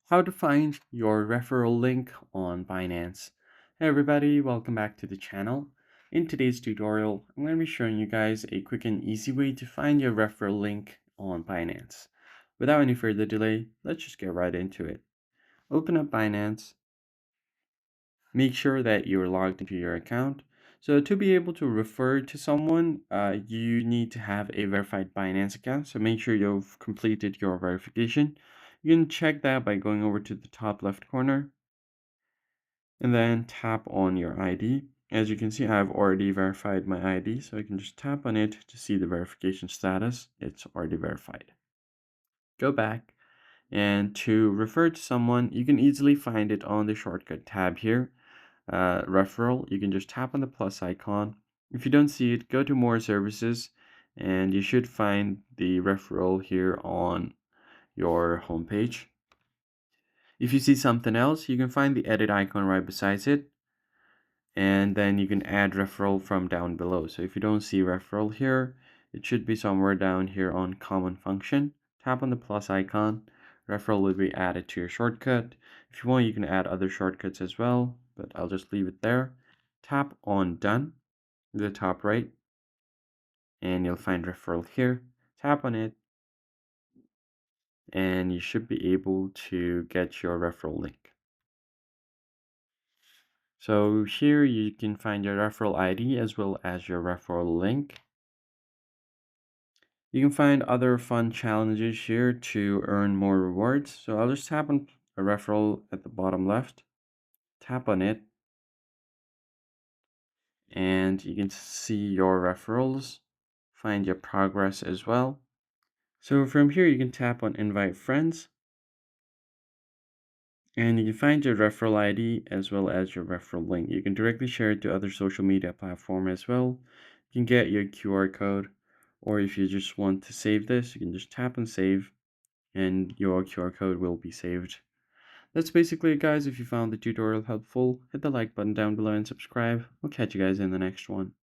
How to find your referral link on Binance. Hey everybody, welcome back to the channel. In today's tutorial, I'm going to be showing you guys a quick and easy way to find your referral link on Binance. Without any further delay, let's just get right into it. Open up Binance. Make sure that you're logged into your account. So to be able to refer to someone, you need to have a verified Binance account. So make sure you've completed your verification. You can check that by going over to the top left corner and then tap on your ID. As you can see, I've already verified my ID, so I can just tap on it to see the verification status. It's already verified. Go back, and to refer to someone, you can easily find it on the shortcut tab here. Referral, you can just tap on the plus icon. If you don't see it, go to more services, and you should find the referral here on your homepage. If you see something else, you can find the edit icon right beside it, and then you can add referral from down below. So if you don't see referral here, it should be somewhere down here on common function. Tap on the plus icon. Referral will be added to your shortcut. If you want, you can add other shortcuts as well, but I'll just leave it there. Tap on done at the top right, and you'll find referral here. Tap on it, and you should be able to get your referral link. So here you can find your referral ID as well as your referral link. You can find other fun challenges here to earn more rewards. So I'll just tap on a referral at the bottom left, tap on it, and you can see your referrals, find your progress as well. So from here, you can tap on invite friends, and you can find your referral ID as well as your referral link. You can directly share it to other social media platform as well. You can get your QR code, or if you just want to save this, you can just tap on save, and your QR code will be saved. That's basically it, guys. If you found the tutorial helpful, hit the like button down below and subscribe. I'll catch you guys in the next one.